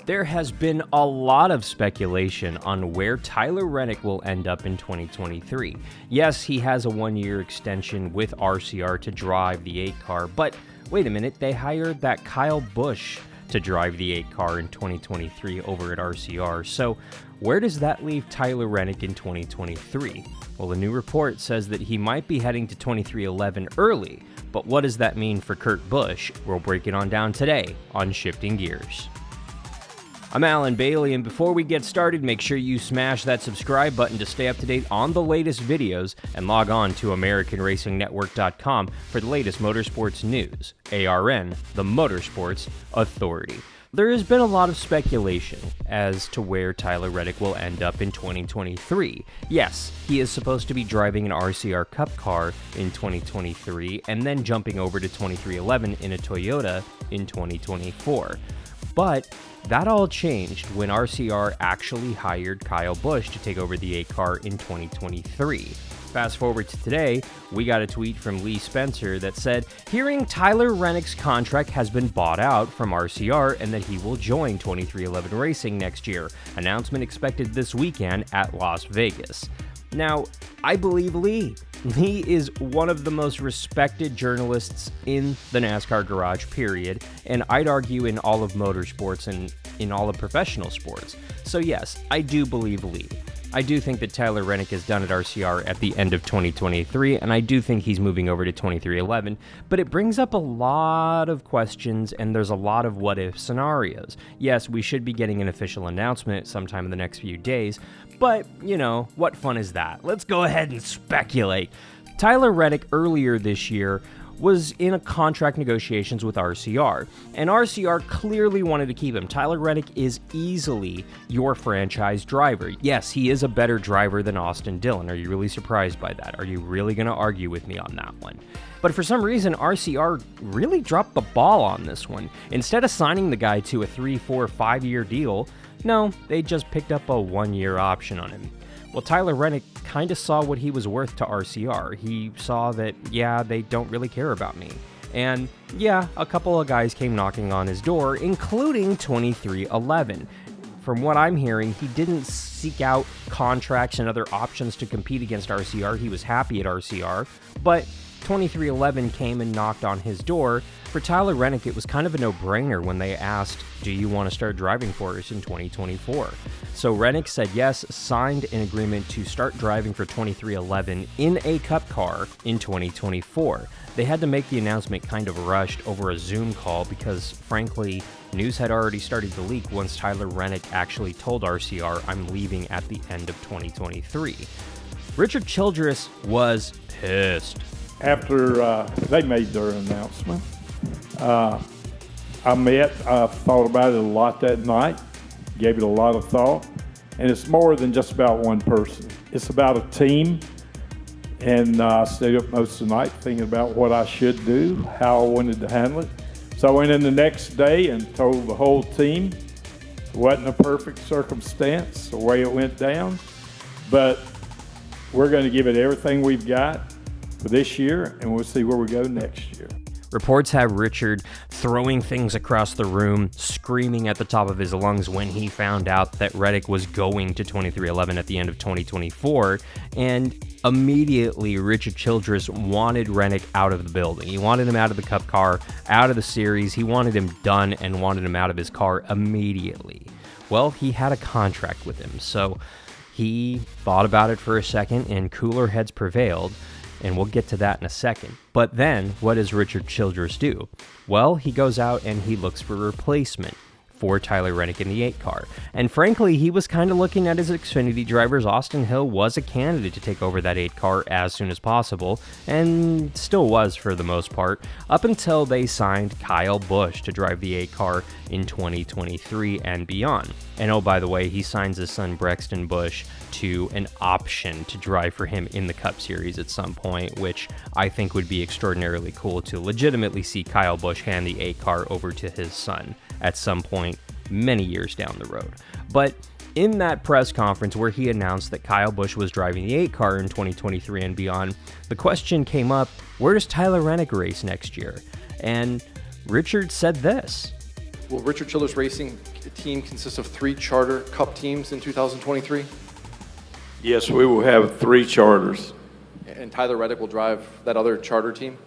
There has been a lot of speculation on where Tyler Reddick will end up in 2023. Yes, he has a one-year extension with RCR to drive the 8 car, but wait a minute, they hired that Kyle Busch to drive the 8 car in 2023 over at RCR. So where does that leave Tyler Reddick in 2023? Well, a new report says that he might be heading to 2311 early, but what does that mean for Kurt Busch? We'll break it on down today on Shifting Gears. I'm Alan Bailey, and before we get started, make sure you smash that subscribe button to stay up to date on the latest videos and log on to AmericanRacingNetwork.com for the latest motorsports news. ARN, the Motorsports Authority. There has been a lot of speculation as to where Tyler Reddick will end up in 2023. Yes, he is supposed to be driving an RCR Cup car in 2023 and then jumping over to 2311 in a Toyota in 2024. But that all changed when RCR actually hired Kyle Busch to take over the 8 car in 2023. Fast forward to today, we got a tweet from Lee Spencer that said, hearing Tyler Reddick's contract has been bought out from RCR and that he will join 2311 Racing next year. Announcement expected this weekend at Las Vegas. Now, I believe Lee. Lee is one of the most respected journalists in the NASCAR garage, period, and I'd argue in all of motorsports and in all of professional sports. So yes, I do believe Lee. I do think that Tyler Reddick is done at RCR at the end of 2023, and I do think he's moving over to 2311, but it brings up a lot of questions, and there's a lot of what-if scenarios. Yes, we should be getting an official announcement sometime in the next few days, but, you know, what fun is that? Let's go ahead and speculate. Tyler Reddick earlier this year was in a contract negotiations with RCR, and RCR clearly wanted to keep him. Tyler Reddick is easily your franchise driver. Yes, he is a better driver than Austin Dillon. Are you really surprised by that? Are you really going to argue with me on that one? But for some reason, RCR really dropped the ball on this one. Instead of signing the guy to a 3, 4, 5-year deal, no, they just picked up a 1-year option on him. Well, Tyler Reddick kind of saw what he was worth to RCR. He saw that, yeah, they don't really care about me. And yeah, a couple of guys came knocking on his door, including 2311. From what I'm hearing, he didn't seek out contracts and other options to compete against RCR. He was happy at RCR, but 2311 came and knocked on his door. For Tyler Reddick, it was kind of a no-brainer when they asked, do you want to start driving for us in 2024? So Reddick said yes, signed an agreement to start driving for 2311 in a Cup car in 2024. They had to make the announcement kind of rushed over a Zoom call because, frankly, news had already started to leak once Tyler Reddick actually told RCR, I'm leaving at the end of 2023. Richard Childress was pissed. After they made their announcement, I thought about it a lot that night, gave it a lot of thought, and it's more than just about one person. It's about a team, and I stayed up most of the night thinking about what I should do, how I wanted to handle it. So I went in the next day and told the whole team it wasn't a perfect circumstance, the way it went down, but we're going to give it everything we've got for this year, and we'll see where we go next year. Reports have Richard throwing things across the room, screaming at the top of his lungs when he found out that Reddick was going to 2311 at the end of 2024, and immediately Richard Childress wanted Reddick out of the building. He wanted him out of the Cup car, out of the series. He wanted him done and wanted him out of his car immediately. Well, he had a contract with him, so he thought about it for a second, and cooler heads prevailed. And we'll get to that in a second. But then, what does Richard Childress do? Well, he goes out and he looks for a replacement for Tyler Reddick in the 8 car. And frankly, he was kind of looking at his Xfinity drivers. Austin Hill was a candidate to take over that 8 car as soon as possible, and still was for the most part, up until they signed Kyle Busch to drive the 8 car in 2023 and beyond. And oh, by the way, he signs his son Brexton Busch to an option to drive for him in the Cup Series at some point, which I think would be extraordinarily cool to legitimately see Kyle Busch hand the 8 car over to his son at some point many years down the road. But in that press conference where he announced that Kyle Busch was driving the 8 car in 2023 and beyond, the question came up, where does Tyler Reddick race next year? And Richard said this: Will Richard Childress Racing team consist of 3 charter cup teams in 2023? Yes, we will have 3 charters. And Tyler Reddick will drive that other charter team?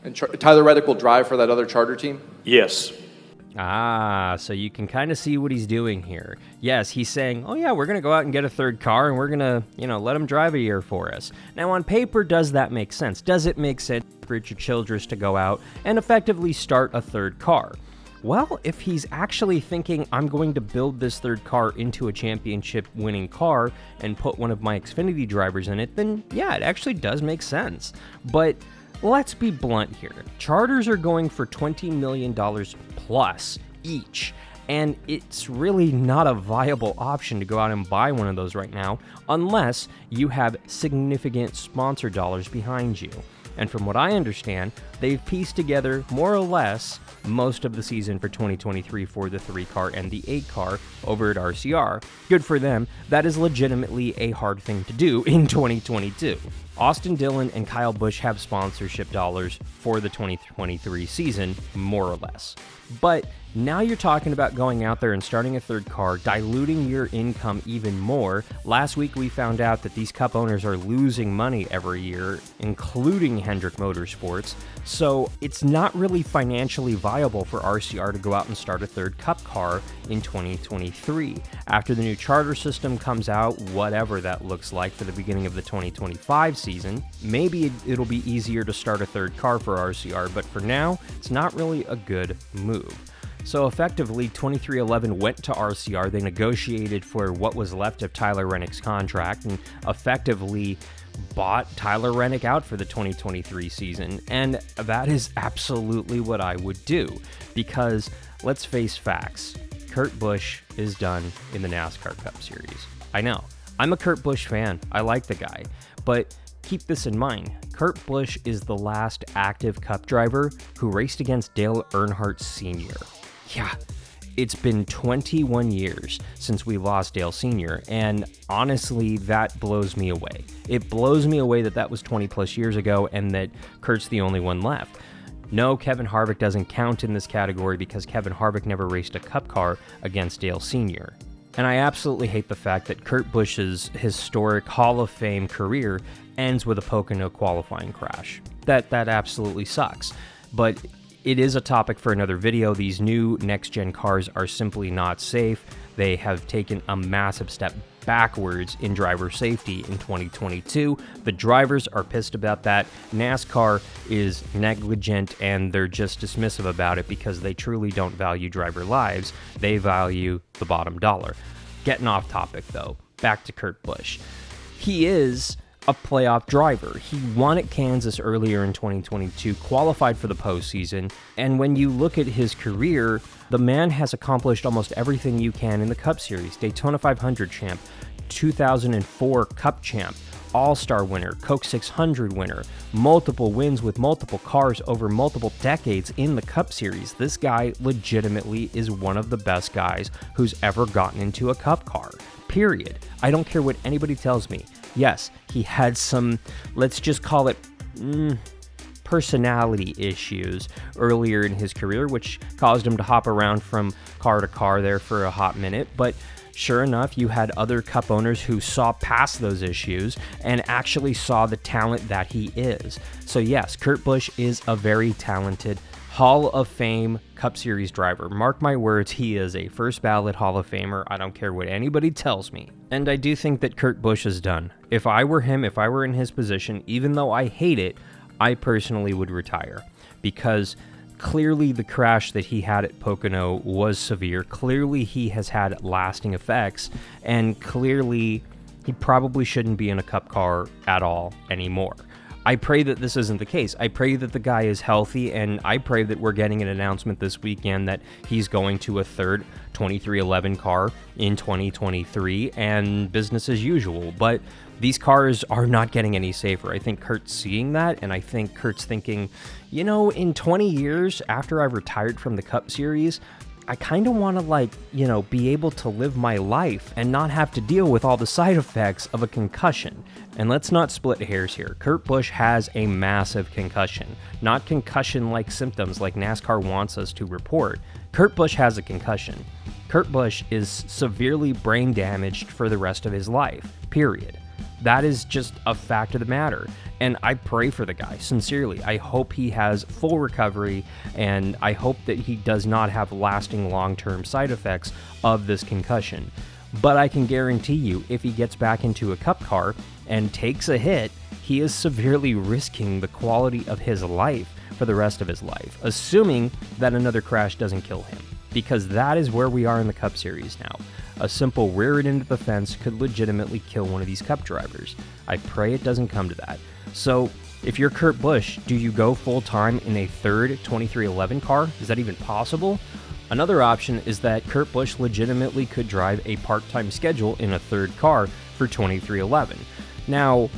And Tyler Reddick will drive for that other charter team? Yes. So you can kind of see what he's doing here. Yes, he's saying, oh yeah, we're going to go out and get a third car and we're going to, let him drive a year for us. Now on paper, does that make sense? Does it make sense for Richard Childress to go out and effectively start a third car? Well, if he's actually thinking, I'm going to build this third car into a championship-winning car and put one of my Xfinity drivers in it, then yeah, it actually does make sense. But let's be blunt here. Charters are going for $20 million plus each, and it's really not a viable option to go out and buy one of those right now unless you have significant sponsor dollars behind you. And from what I understand, they've pieced together more or less most of the season for 2023 for the 3-car and the 8-car over at RCR. Good for them. That is legitimately a hard thing to do in 2022. Austin Dillon and Kyle Busch have sponsorship dollars for the 2023 season, more or less. But now you're talking about going out there and starting a third car, diluting your income even more. Last week we found out that these Cup owners are losing money every year, including Hendrick Motorsports. So it's not really financially viable for RCR to go out and start a third Cup car in 2023. After the new charter system comes out, whatever that looks like for the beginning of the 2025 season, maybe it'll be easier to start a third car for RCR, but for now, it's not really a good move. So effectively, 2311 went to RCR. They negotiated for what was left of Tyler Reddick's contract and effectively bought Tyler Reddick out for the 2023 season. And that is absolutely what I would do, because let's face facts. Kurt Busch is done in the NASCAR Cup Series. I know. I'm a Kurt Busch fan. I like the guy. But keep this in mind. Kurt Busch is the last active Cup driver who raced against Dale Earnhardt Sr. Yeah, it's been 21 years since we lost Dale Sr., and honestly, that blows me away. It blows me away that that was 20 plus years ago and that Kurt's the only one left. No, Kevin Harvick doesn't count in this category because Kevin Harvick never raced a Cup car against Dale Sr. And I absolutely hate the fact that Kurt Busch's historic Hall of Fame career ends with a Pocono qualifying crash. That absolutely sucks. But it is a topic for another video. These new next-gen cars are simply not safe. They have taken a massive step backwards in driver safety in 2022. The drivers are pissed about that. NASCAR is negligent and they're just dismissive about it because they truly don't value driver lives. They value the bottom dollar. Getting off topic though, back to Kurt Busch. He is a playoff driver. He won at Kansas earlier in 2022, qualified for the postseason, and when you look at his career, the man has accomplished almost everything you can in the Cup Series. Daytona 500 champ, 2004 Cup champ, All-Star winner, Coke 600 winner, multiple wins with multiple cars over multiple decades in the Cup Series. This guy legitimately is one of the best guys who's ever gotten into a Cup car, period. I don't care what anybody tells me. Yes, he had some, let's just call it personality issues earlier in his career, which caused him to hop around from car to car there for a hot minute. But sure enough, you had other Cup owners who saw past those issues and actually saw the talent that he is. So yes, Kurt Busch is a very talented Hall of Fame Cup Series driver. Mark my words, he is a first ballot Hall of Famer. I don't care what anybody tells me. And I do think that Kurt Busch is done. If I were him, if I were in his position, even though I hate it, I personally would retire. Because clearly the crash that he had at Pocono was severe. Clearly he has had lasting effects. And clearly he probably shouldn't be in a Cup car at all anymore. I pray that this isn't the case. I pray that the guy is healthy, and I pray that we're getting an announcement this weekend that he's going to a third 2311 car in 2023 and business as usual. But these cars are not getting any safer. I think Kurt's seeing that, and I think Kurt's thinking, in 20 years after I've retired from the Cup Series, I kind of want to be able to live my life and not have to deal with all the side effects of a concussion. And let's not split hairs here. Kurt Busch has a massive concussion, not concussion-like symptoms like NASCAR wants us to report. Kurt Busch has a concussion. Kurt Busch is severely brain damaged for the rest of his life, period. That is just a fact of the matter. And I pray for the guy, sincerely. I hope he has full recovery, and I hope that he does not have lasting long-term side effects of this concussion. But I can guarantee you, if he gets back into a Cup car and takes a hit, he is severely risking the quality of his life for the rest of his life, assuming that another crash doesn't kill him. Because that is where we are in the Cup Series now. A simple rear it into the fence could legitimately kill one of these Cup drivers. I pray it doesn't come to that. So, if you're Kurt Busch, do you go full-time in a third 2311 car? Is that even possible? Another option is that Kurt Busch legitimately could drive a part-time schedule in a third car for 2311. Now,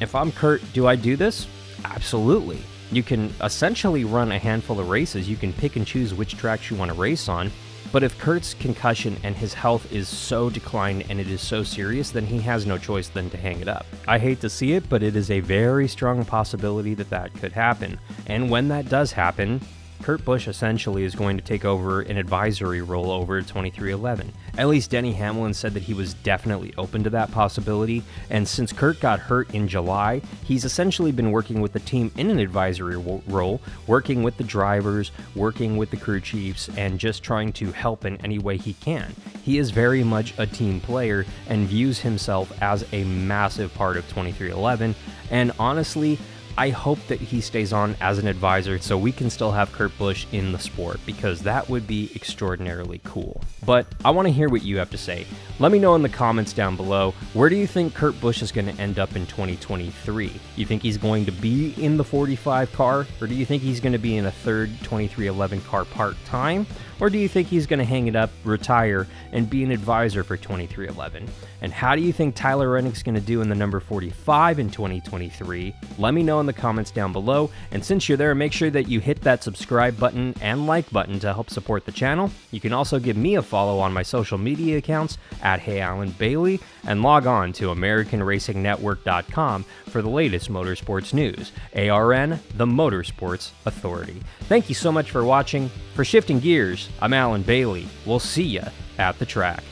if I'm Kurt, do I do this? Absolutely. You can essentially run a handful of races. You can pick and choose which tracks you want to race on. But if Kurt's concussion and his health is so declined and it is so serious, then he has no choice than to hang it up. I hate to see it, but it is a very strong possibility that that could happen. And when that does happen, Kurt Busch essentially is going to take over an advisory role over 2311. At least Denny Hamlin said that he was definitely open to that possibility, and since Kurt got hurt in July, he's essentially been working with the team in an advisory role, working with the drivers, working with the crew chiefs, and just trying to help in any way he can. He is very much a team player and views himself as a massive part of 2311, and honestly, I hope that he stays on as an advisor so we can still have Kurt Busch in the sport, because that would be extraordinarily cool. But I want to hear what you have to say. Let me know in the comments down below, where do you think Kurt Busch is going to end up in 2023? You think he's going to be in the 45 car, or do you think he's going to be in a third 2311 car part-time? Or do you think he's going to hang it up, retire, and be an advisor for 2311? And how do you think Tyler Reddick's going to do in the number 45 in 2023? Let me know in the comments down below. And since you're there, make sure that you hit that subscribe button and like button to help support the channel. You can also give me a follow on my social media accounts at HeyAlanBailey, and log on to AmericanRacingNetwork.com for the latest motorsports news. ARN, the Motorsports Authority. Thank you so much for watching. For Shifting Gears, I'm Alan Bailey. We'll see ya at the track.